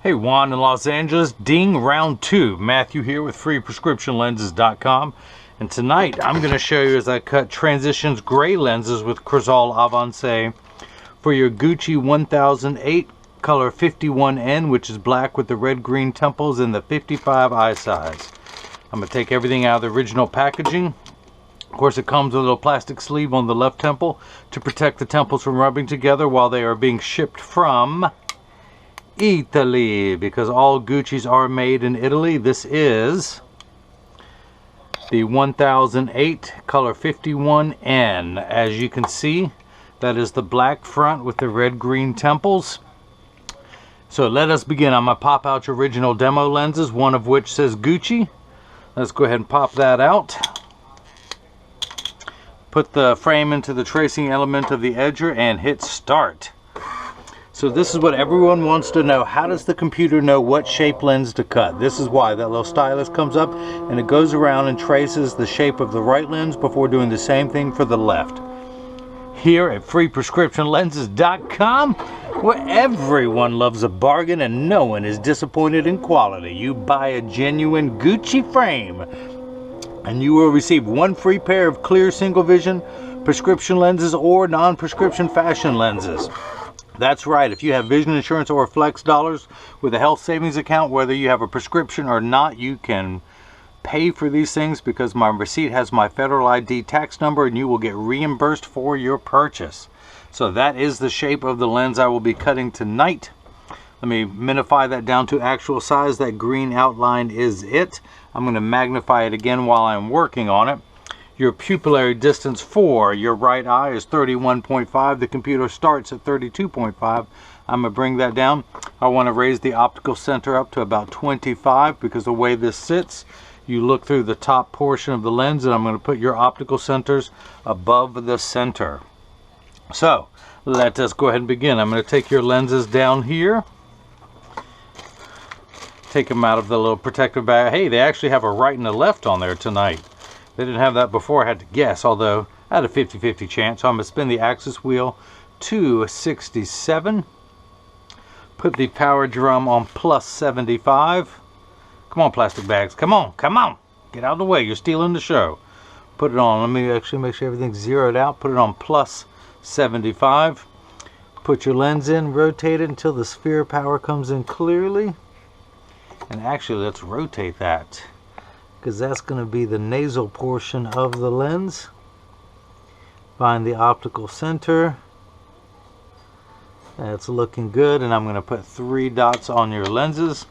Hey, Juan in Los Angeles, ding, round 2. Matthew here with freeprescriptionlenses.com. And tonight I'm going to show you as I cut transitions gray lenses with Crizal Avance for your Gucci 1008 color 51N, which is black with the red-green temples and the 55 eye size. I'm going to take everything out of the original packaging. Of course, it comes with a little plastic sleeve on the left temple to protect the temples from rubbing together while they are being shipped from Italy, because all Gucci's are made in Italy. This is the 1008 color 51N. As you can see, that is the black front with the red-green temples. So let us begin. I'm going to pop out your original demo lenses, one of which says Gucci. Let's go ahead and pop that out. Put the frame into the tracing element of the edger and hit start. So this is what everyone wants to know. How does the computer know what shape lens to cut? This is why that little stylus comes up and it goes around and traces the shape of the right lens before doing the same thing for the left. Here at freeprescriptionlenses.com, where everyone loves a bargain and no one is disappointed in quality. You buy a genuine Gucci frame and you will receive one free pair of clear single vision prescription lenses or non-prescription fashion lenses. That's right, if you have vision insurance or flex dollars with a health savings account, whether you have a prescription or not, you can pay for these things because my receipt has my federal ID tax number and you will get reimbursed for your purchase. So that is the shape of the lens I will be cutting tonight. Let me minify that down to actual size. That green outline is it. I'm going to magnify it again while I'm working on it. Your pupillary distance for your right eye is 31.5. The computer starts at 32.5. I'm going to bring that down. I want to raise the optical center up to about 25 because the way this sits, you look through the top portion of the lens, and I'm going to put your optical centers above the center. So let us go ahead and begin. I'm going to take your lenses down here. Take them out of the little protective bag. Hey, they actually have a right and a left on there tonight. They didn't have that before, I had to guess, although I had a 50-50 chance. So I'm going to spin the axis wheel to 67. Put the power drum on plus 75. Come on, plastic bags. Come on, come on. Get out of the way. You're stealing the show. Put it on. Let me actually make sure everything's zeroed out. Put it on plus 75. Put your lens in. Rotate it until the sphere power comes in clearly. And actually, let's rotate that, because that's going to be the nasal portion of the lens. Find the optical center. That's looking good, and I'm going to put 3 dots on your lenses.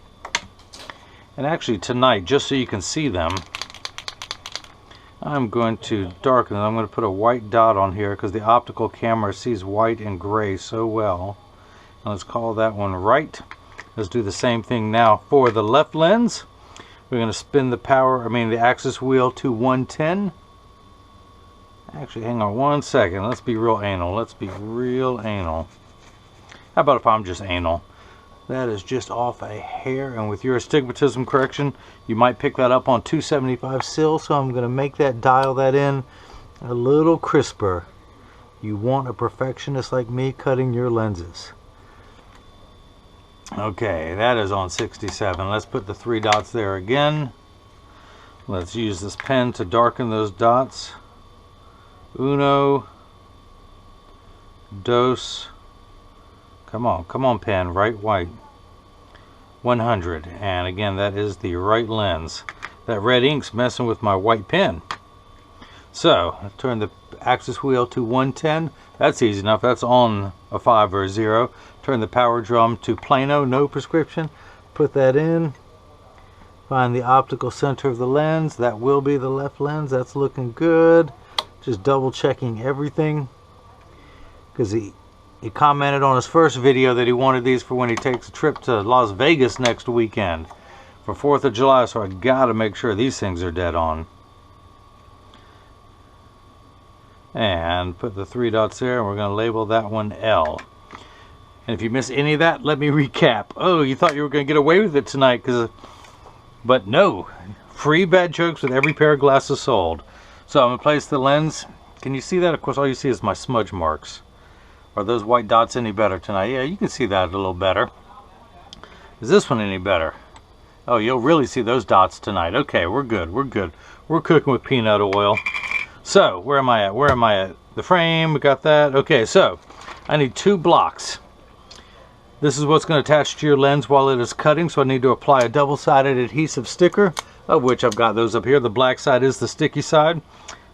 And actually tonight, just so you can see them, I'm going to darken them. I'm going to put a white dot on here because the optical camera sees white and gray so well. And let's call that one right. Let's do the same thing now for the left lens. We're going to spin the axis wheel to 110. Actually, hang on one second. Let's be real anal. Let's be real anal. How about if I'm just anal? That is just off a hair, and with your astigmatism correction, you might pick that up on 275 still, so I'm going to dial that in a little crisper. You want a perfectionist like me cutting your lenses. Okay, that is on 67. Let's put the 3 dots there again. Let's use this pen to darken those dots. Uno, dos. Come on pen, right white. 100. And again, that is the right lens. That red ink's messing with my white pen. So, I turn the axis wheel to 110. That's easy enough. That's on a 5 or a 0. Turn the power drum to plano, no prescription. Put that in. Find the optical center of the lens. That will be the left lens. That's looking good. Just double checking everything, because he commented on his first video that he wanted these for when he takes a trip to Las Vegas next weekend for 4th of July, so I gotta make sure these things are dead on. And put the 3 dots there, and we're going to label that one L. And if you miss any of that, let me recap. Oh, you thought you were going to get away with it tonight, but no. Free bad jokes with every pair of glasses sold. So I'm going to place the lens. Can you see that? Of course, all you see is my smudge marks. Are those white dots any better tonight? Yeah, you can see that a little better. Is this one any better? Oh, you'll really see those dots tonight. Okay, we're good. We're good. We're cooking with peanut oil. So, where am I at? Where am I at? The frame, we got that. Okay, so I need 2 blocks. This is what's going to attach to your lens while it is cutting, so I need to apply a double-sided adhesive sticker, of which I've got those up here. The black side is the sticky side.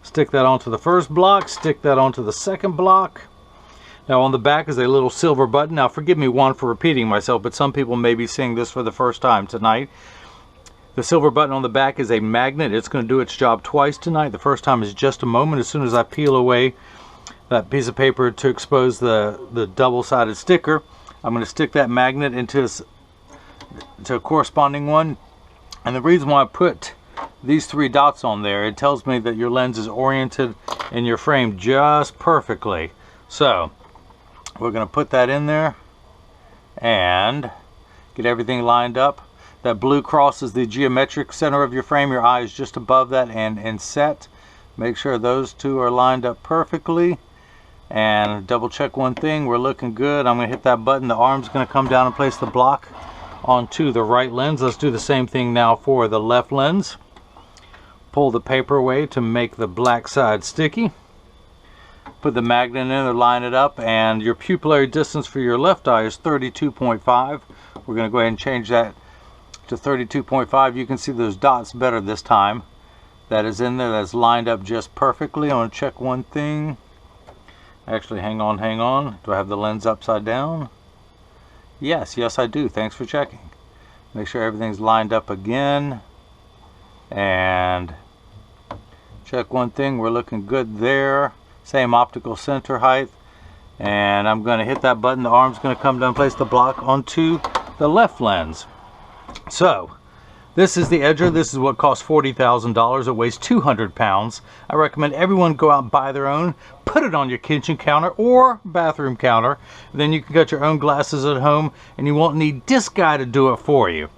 Stick that onto the first block, stick that onto the second block. Now on the back is a little silver button. Now forgive me, Juan, for repeating myself, but some people may be seeing this for the first time tonight. The silver button on the back is a magnet. It's going to do its job twice tonight. The first time is just a moment. As soon as I peel away that piece of paper to expose the double-sided sticker, I'm going to stick that magnet into a corresponding one. And the reason why I put these 3 dots on there, it tells me that your lens is oriented in your frame just perfectly. So we're going to put that in there and get everything lined up. That blue cross is the geometric center of your frame. Your eye is just above that and set. Make sure those 2 are lined up perfectly. And double check one thing, we're looking good. I'm going to hit that button. The arm's going to come down and place the block onto the right lens. Let's do the same thing now for the left lens. Pull the paper away to make the black side sticky. Put the magnet in there, line it up, and your pupillary distance for your left eye is 32.5. We're going to go ahead and change that to 32.5. You can see those dots better this time. That is in there, that's lined up just perfectly. I want to check one thing. Actually, hang on. Do I have the lens upside down? Yes, I do. Thanks for checking. Make sure everything's lined up again. And check one thing, we're looking good there. Same optical center height. And I'm going to hit that button. The arm's going to come down, place the block onto the left lens. So, this is the Edger. This is what costs $40,000. It weighs 200 pounds. I recommend everyone go out and buy their own. Put it on your kitchen counter or bathroom counter. Then you can get your own glasses at home and you won't need this guy to do it for you.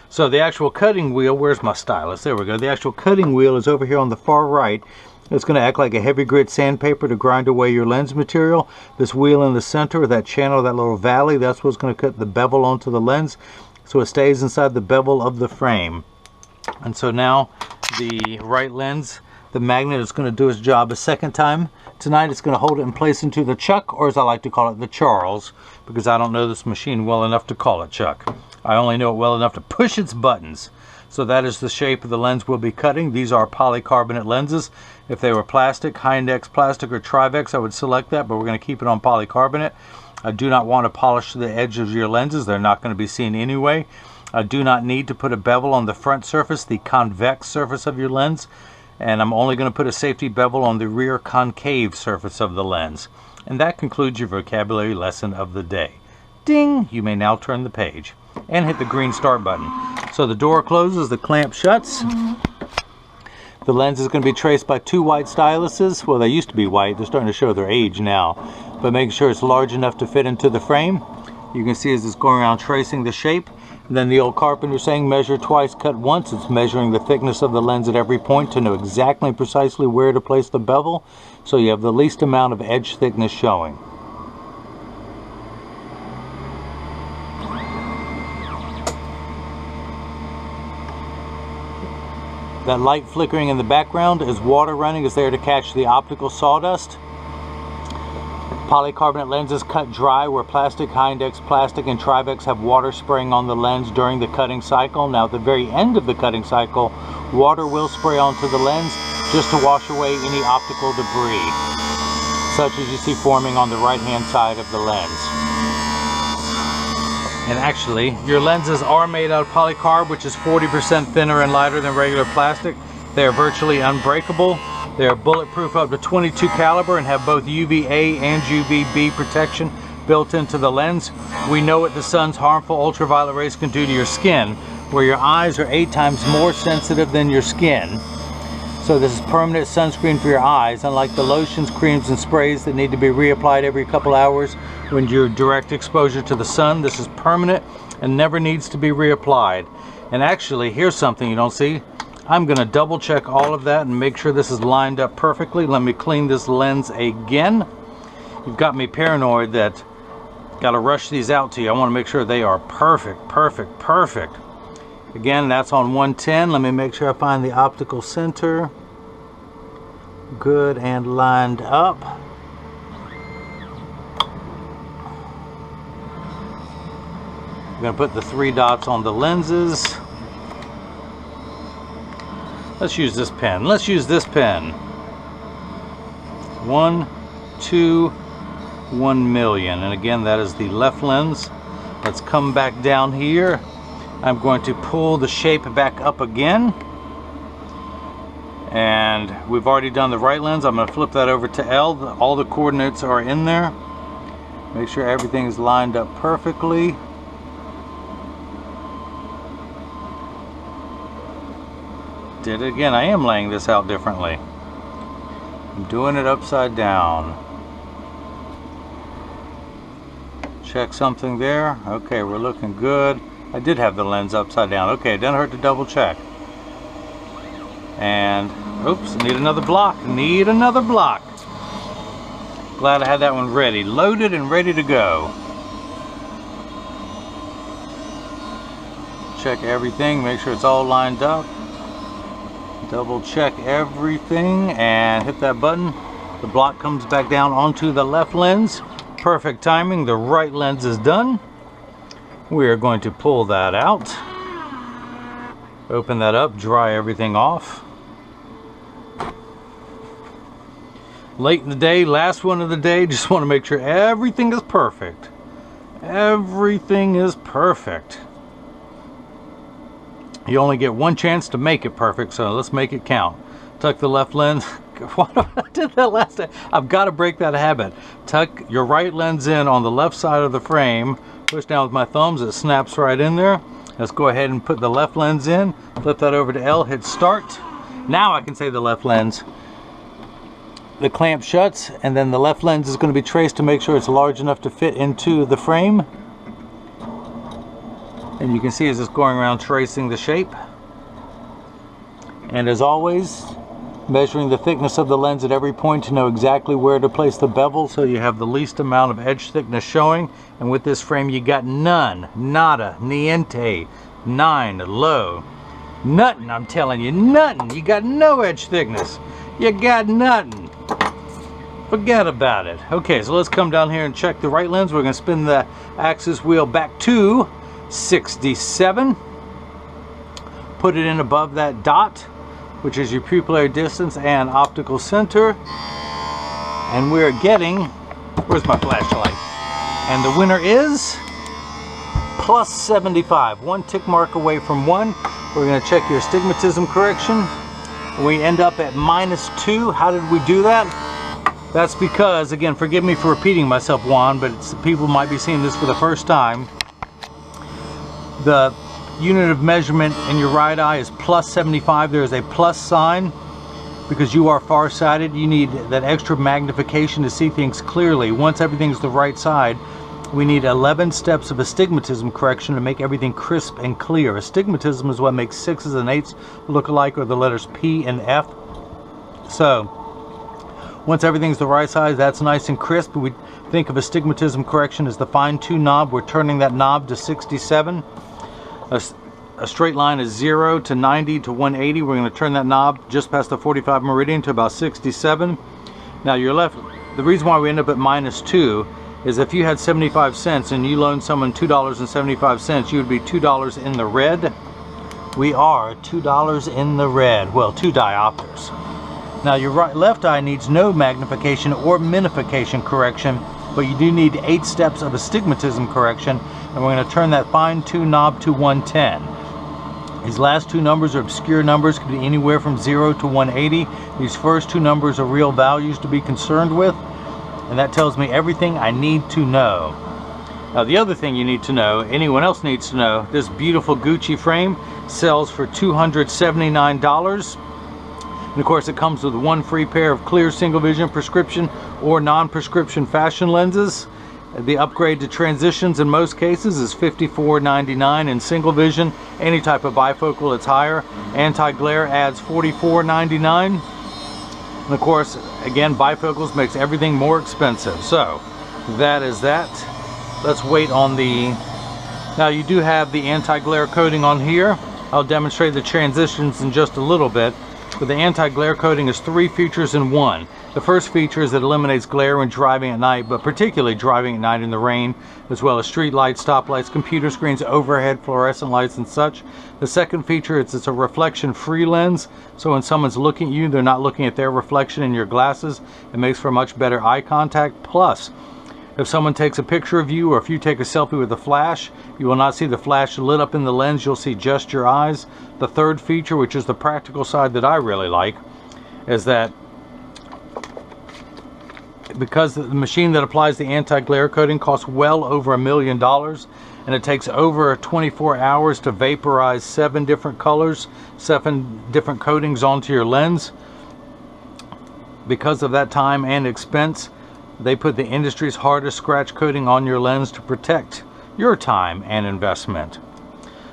So the actual cutting wheel, where's my stylus? There we go. The actual cutting wheel is over here on the far right. It's going to act like a heavy grit sandpaper to grind away your lens material. This wheel in the center, that channel, that little valley, that's what's going to cut the bevel onto the lens, so it stays inside the bevel of the frame. And so now the right lens, the magnet is going to do its job a second time. Tonight it's going to hold it in place into the chuck, or as I like to call it, the Charles, because I don't know this machine well enough to call it chuck. I only know it well enough to push its buttons. So that is the shape of the lens we'll be cutting. These are polycarbonate lenses. If they were plastic, high-index plastic or Trivex, I would select that, but we're going to keep it on polycarbonate. I do not want to polish the edge of your lenses. They're not going to be seen anyway. I do not need to put a bevel on the front surface, the convex surface of your lens. And I'm only going to put a safety bevel on the rear concave surface of the lens. And that concludes your vocabulary lesson of the day. Ding! You may now turn the page and hit the green start button. So the door closes, the clamp shuts. The lens is going to be traced by 2 white styluses. Well, they used to be white. They're starting to show their age now. But make sure it's large enough to fit into the frame. You can see as it's going around tracing the shape. And then the old carpenter saying measure twice, cut once. It's measuring the thickness of the lens at every point to know exactly precisely where to place the bevel, so you have the least amount of edge thickness showing. That light flickering in the background is water running. It's there to catch the optical sawdust. Polycarbonate lenses cut dry, where plastic, high-index plastic, and Trivex have water spraying on the lens during the cutting cycle. Now at the very end of the cutting cycle, water will spray onto the lens just to wash away any optical debris, such as you see forming on the right-hand side of the lens. And actually, your lenses are made out of polycarb, which is 40% thinner and lighter than regular plastic. They are virtually unbreakable. They are bulletproof up to 22 caliber and have both UVA and UVB protection built into the lens. We know what the sun's harmful ultraviolet rays can do to your skin, where your eyes are 8 times more sensitive than your skin. So this is permanent sunscreen for your eyes, unlike the lotions, creams, and sprays that need to be reapplied every couple hours when you're direct exposure to the sun. This is permanent and never needs to be reapplied. And actually, here's something you don't see. I'm going to double check all of that and make sure this is lined up perfectly. Let me clean this lens again. You've got me paranoid that Got to rush these out to you. I want to make sure they are perfect, perfect, perfect. Again, that's on 110. Let me make sure I find the optical center. Good and lined up. I'm going to put the 3 dots on the lenses. Let's use this pen. Let's use this pen. 1, 2, 1 million. And again, that is the left lens. Let's come back down here. I'm going to pull the shape back up again. And we've already done the right lens. I'm going to flip that over to L. All the coordinates are in there. Make sure everything is lined up perfectly. Did it again. I am laying this out differently. I'm doing it upside down. Check something there. Okay, we're looking good. I did have the lens upside down. Okay, it doesn't hurt to double check. And, oops, need another block. Need another block. Glad I had that one ready. Loaded and ready to go. Check everything. Make sure it's all lined up. Double check everything and hit that button. The block comes back down onto the left lens. Perfect timing. The right lens is done. We are going to pull that out. Open that up, dry everything off. Late in the day, last one of the day, just want to make sure everything is perfect. Everything is perfect. You only get one chance to make it perfect, so let's make it count. Tuck the left lens. Why do I did that last time? I've got to break that habit. Tuck your right lens in on the left side of the frame. Push down with my thumbs, it snaps right in there. Let's go ahead and put the left lens in. Flip that over to L, hit start. Now I can say the left lens. The clamp shuts, and then the left lens is going to be traced to make sure it's large enough to fit into the frame. And you can see as it's going around tracing the shape. And as always, measuring the thickness of the lens at every point to know exactly where to place the bevel so you have the least amount of edge thickness showing. And with this frame you got none, nada, niente, 9, low. Nothing, I'm telling you, nothing. You got no edge thickness. You got nothing. Forget about it. Okay, so let's come down here and check the right lens. We're going to spin the axis wheel back to 67. Put it in above that dot, which is your pupillary distance and optical center. And we're getting, where's my flashlight? And the winner is plus 75. One tick mark away from 1. We're going to check your astigmatism correction. We end up at -2. How did we do that? That's because, again, forgive me for repeating myself, Juan, but people might be seeing this for the first time. The unit of measurement in your right eye is plus 75. There is a plus sign because you are farsighted. You need that extra magnification to see things clearly. Once everything's the right side, we need 11 steps of astigmatism correction to make everything crisp and clear. Astigmatism is what makes 6s and 8s look alike, or the letters P and F. So once everything's the right size, that's nice and crisp. We think of astigmatism correction as the fine-tune knob. We're turning that knob to 67. A straight line is 0 to 90 to 180. We're going to turn that knob just past the 45 meridian to about 67. Now you're left, the reason why we end up at -2 is if you had 75 cents and you loaned someone $2.75, you would be $2 in the red. We are $2 in the red. Well, 2 diopters. Now your left eye needs no magnification or minification correction, but you do need 8 steps of astigmatism correction, and we're going to turn that fine-tune knob to 110. These last 2 numbers are obscure numbers, could be anywhere from 0 to 180. These first 2 numbers are real values to be concerned with, and that tells me everything I need to know. Now the other thing you need to know, anyone else needs to know, this beautiful Gucci frame sells for $279. And of course it comes with 1 free pair of clear single vision prescription or non-prescription fashion lenses. The upgrade to transitions in most cases is $54.99 in single vision. Any type of bifocal, it's higher. Anti-glare adds $44.99. And of course, again, bifocals makes everything more expensive. So that is that. let's wait on the... Now you do have the anti-glare coating on here. I'll demonstrate the transitions in just a little bit. But the anti-glare coating is 3 features in one. The first feature is it eliminates glare when driving at night, but particularly driving at night in the rain, as well as street lights, stoplights, computer screens, overhead fluorescent lights, and such. The second feature is it's a reflection-free lens, so when someone's looking at you, they're not looking at their reflection in your glasses. It makes for much better eye contact. Plus, if someone takes a picture of you, or if you take a selfie with a flash, you will not see the flash lit up in the lens, you'll see just your eyes. The third feature, which is the practical side that I really like, is that because the machine that applies the anti-glare coating costs well over $1 million, and it takes over 24 hours to vaporize 7 different colors, 7 different coatings onto your lens. Because of that time and expense, they put the industry's hardest scratch coating on your lens to protect your time and investment.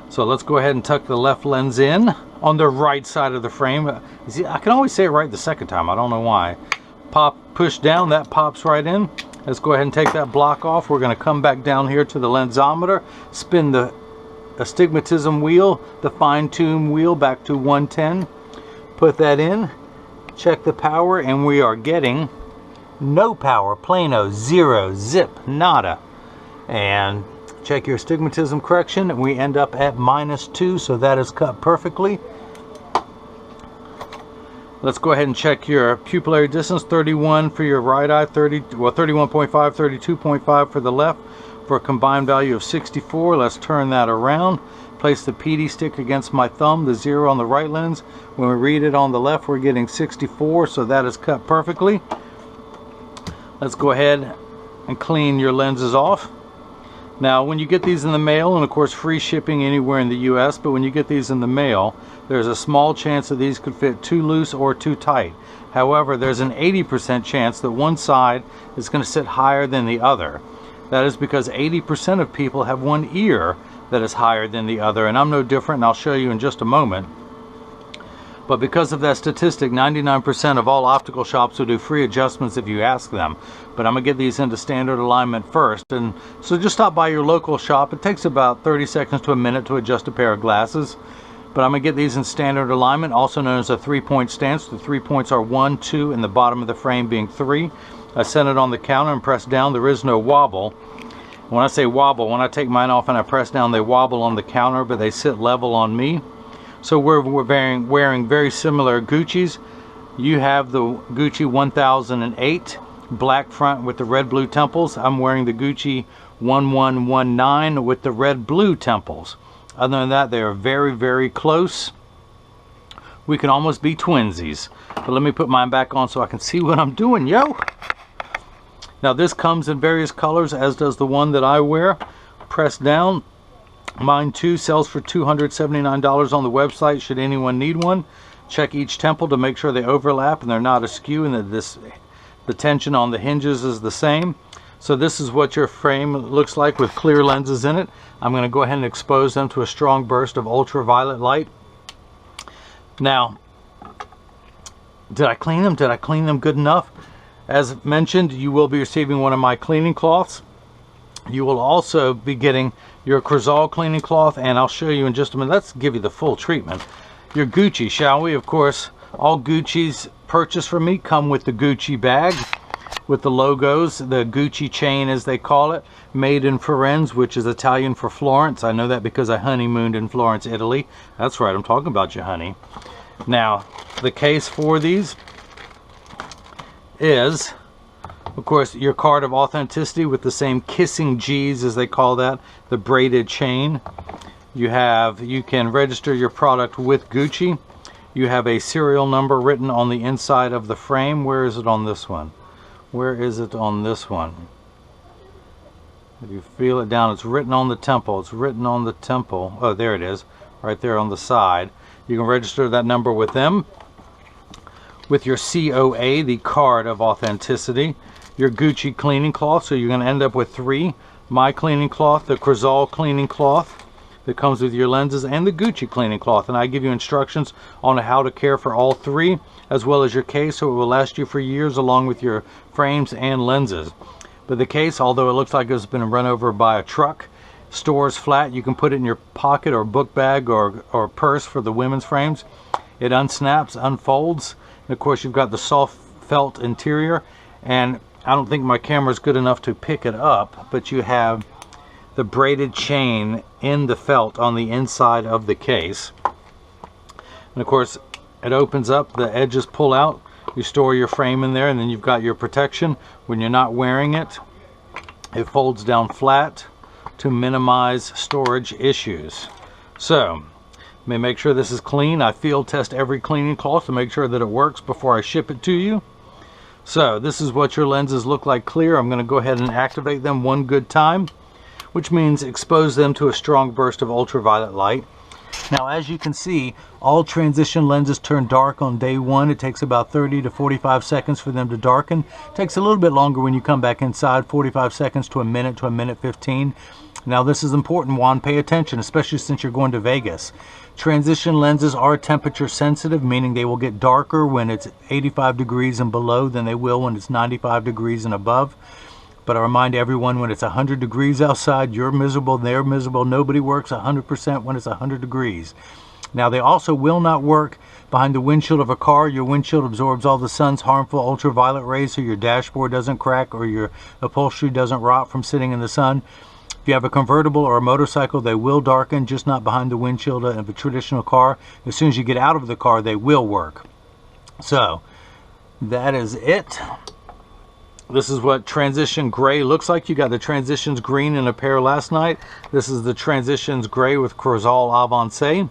So let's go ahead and tuck the left lens in on the right side of the frame. See, I can always say it right the second time. I don't know why. Push down, that pops right in. Let's go ahead and take that block off. We're going to come back down here to the lensometer, spin the astigmatism wheel, the fine-tune wheel back to 110. Put that in, check the power, and we are getting no power, plano, 0, zip, nada. And check your astigmatism correction, and we end up at -2, so that is cut perfectly. Let's go ahead and check your pupillary distance, 31 for your right eye, 31.5, 32.5 for the left, for a combined value of 64. Let's turn that around. Place the PD stick against my thumb, the 0 on the right lens. When we read it on the left, we're getting 64, so that is cut perfectly. Let's go ahead and clean your lenses off. Now, when you get these in the mail, and of course free shipping anywhere in the US, but when you get these in the mail, there's a small chance that these could fit too loose or too tight. However, there's an 80% chance that one side is going to sit higher than the other. That is because 80% of people have one ear that is higher than the other, and I'm no different, and I'll show you in just a moment. But because of that statistic, 99% of all optical shops will do free adjustments if you ask them. But I'm going to get these into standard alignment first. And so just stop by your local shop. It takes about 30 seconds to a minute to adjust a pair of glasses. But I'm going to get these in standard alignment, also known as a 3-point stance. The 3 points are 1, 2, and the bottom of the frame being 3. I set it on the counter and press down. There is no wobble. When I say wobble, when I take mine off and I press down, they wobble on the counter, but they sit level on me. So we're wearing very similar Gucci's. You have the Gucci 1008 black front with the red blue temples. I'm wearing the Gucci 1119 with the red blue temples. Other than that, they are very, very close. We can almost be twinsies. But let me put mine back on so I can see what I'm doing, yo. Now this comes in various colors, as does the one that I wear. Press down. Mine too sells for $279 on the website should anyone need one. Check each temple to make sure they overlap and they're not askew, and that the tension on the hinges is the same. So this is what your frame looks like with clear lenses in it. I'm going to go ahead and expose them to a strong burst of ultraviolet light. Now, did I clean them? Did I clean them good enough? As mentioned, you will be receiving one of my cleaning cloths. You will also be getting your Crizal cleaning cloth, and I'll show you in just a minute. Let's give you the full treatment. Your Gucci, shall we? Of course, all Gucci's purchased from me come with the Gucci bag with the logos, the Gucci chain as they call it, made in Firenze, which is Italian for Florence. I know that because I honeymooned in Florence, Italy. That's right, I'm talking about you, honey. Now, the case for these is, of course, your card of authenticity with the same kissing G's, as they call that, the braided chain. You can register your product with Gucci. You have a serial number written on the inside of the frame. Where is it on this one? Where is it on this one? If you feel it down, it's written on the temple. It's written on the temple. Oh, there it is, right there on the side. You can register that number with them. With your COA, the card of authenticity. Your Gucci cleaning cloth, so you're going to end up with 3. My cleaning cloth, the Crizal cleaning cloth that comes with your lenses, and the Gucci cleaning cloth. And I give you instructions on how to care for all 3, as well as your case, so it will last you for years along with your frames and lenses. But the case, although it looks like it's been run over by a truck, stores flat. You can put it in your pocket or book bag or purse for the women's frames. It unsnaps, unfolds, and of course you've got the soft felt interior, and I don't think my camera's good enough to pick it up, but you have the braided chain in the felt on the inside of the case. And of course it opens up, the edges pull out, you store your frame in there, and then you've got your protection when you're not wearing it. It folds down flat to minimize storage issues. So let me make sure this is clean. I field test every cleaning cloth to make sure that it works before I ship it to you. So this is what your lenses look like clear. I'm going to go ahead and activate them one good time, which means expose them to a strong burst of ultraviolet light. Now, as you can see, all transition lenses turn dark on day one. It takes about 30 to 45 seconds for them to darken. It takes a little bit longer when you come back inside, 45 seconds to a minute 15. Now, this is important, Juan. Pay attention, especially since you're going to Vegas. Transition lenses are temperature sensitive, meaning they will get darker when it's 85 degrees and below than they will when it's 95 degrees and above. But I remind everyone, when it's 100 degrees outside, you're miserable, they're miserable. Nobody works 100% when it's 100 degrees. Now, they also will not work behind the windshield of a car. Your windshield absorbs all the sun's harmful ultraviolet rays, so your dashboard doesn't crack or your upholstery doesn't rot from sitting in the sun. If you have a convertible or a motorcycle, they will darken, just not behind the windshield of a traditional car. As soon as you get out of the car, they will work. So, that is it. This is what transition gray looks like. You got the transitions green in a pair last night. This is the transitions gray with Crizal Avance. And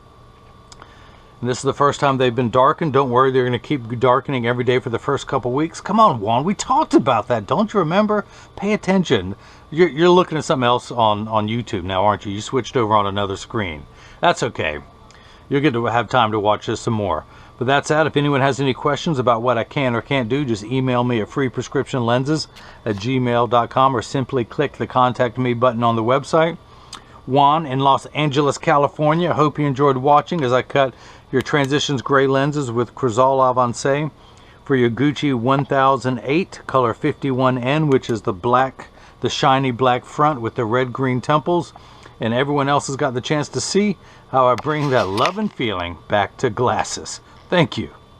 this is the first time they've been darkened. Don't worry, they're going to keep darkening every day for the first couple weeks. Come on, Juan, we talked about that. Don't you remember? Pay attention. You're looking at something else on YouTube now, aren't you? You switched over on another screen. That's okay. You'll get to have time to watch this some more. But that's that. If anyone has any questions about what I can or can't do, just email me at freeprescriptionlenses@gmail.com or simply click the Contact Me button on the website. Juan in Los Angeles, California. I hope you enjoyed watching as I cut your Transitions gray lenses with Crizal Avance for your Gucci 1008 color 51N, which is the black, the shiny black front with the red-green temples. And everyone else has got the chance to see how I bring that love and feeling back to glasses. Thank you.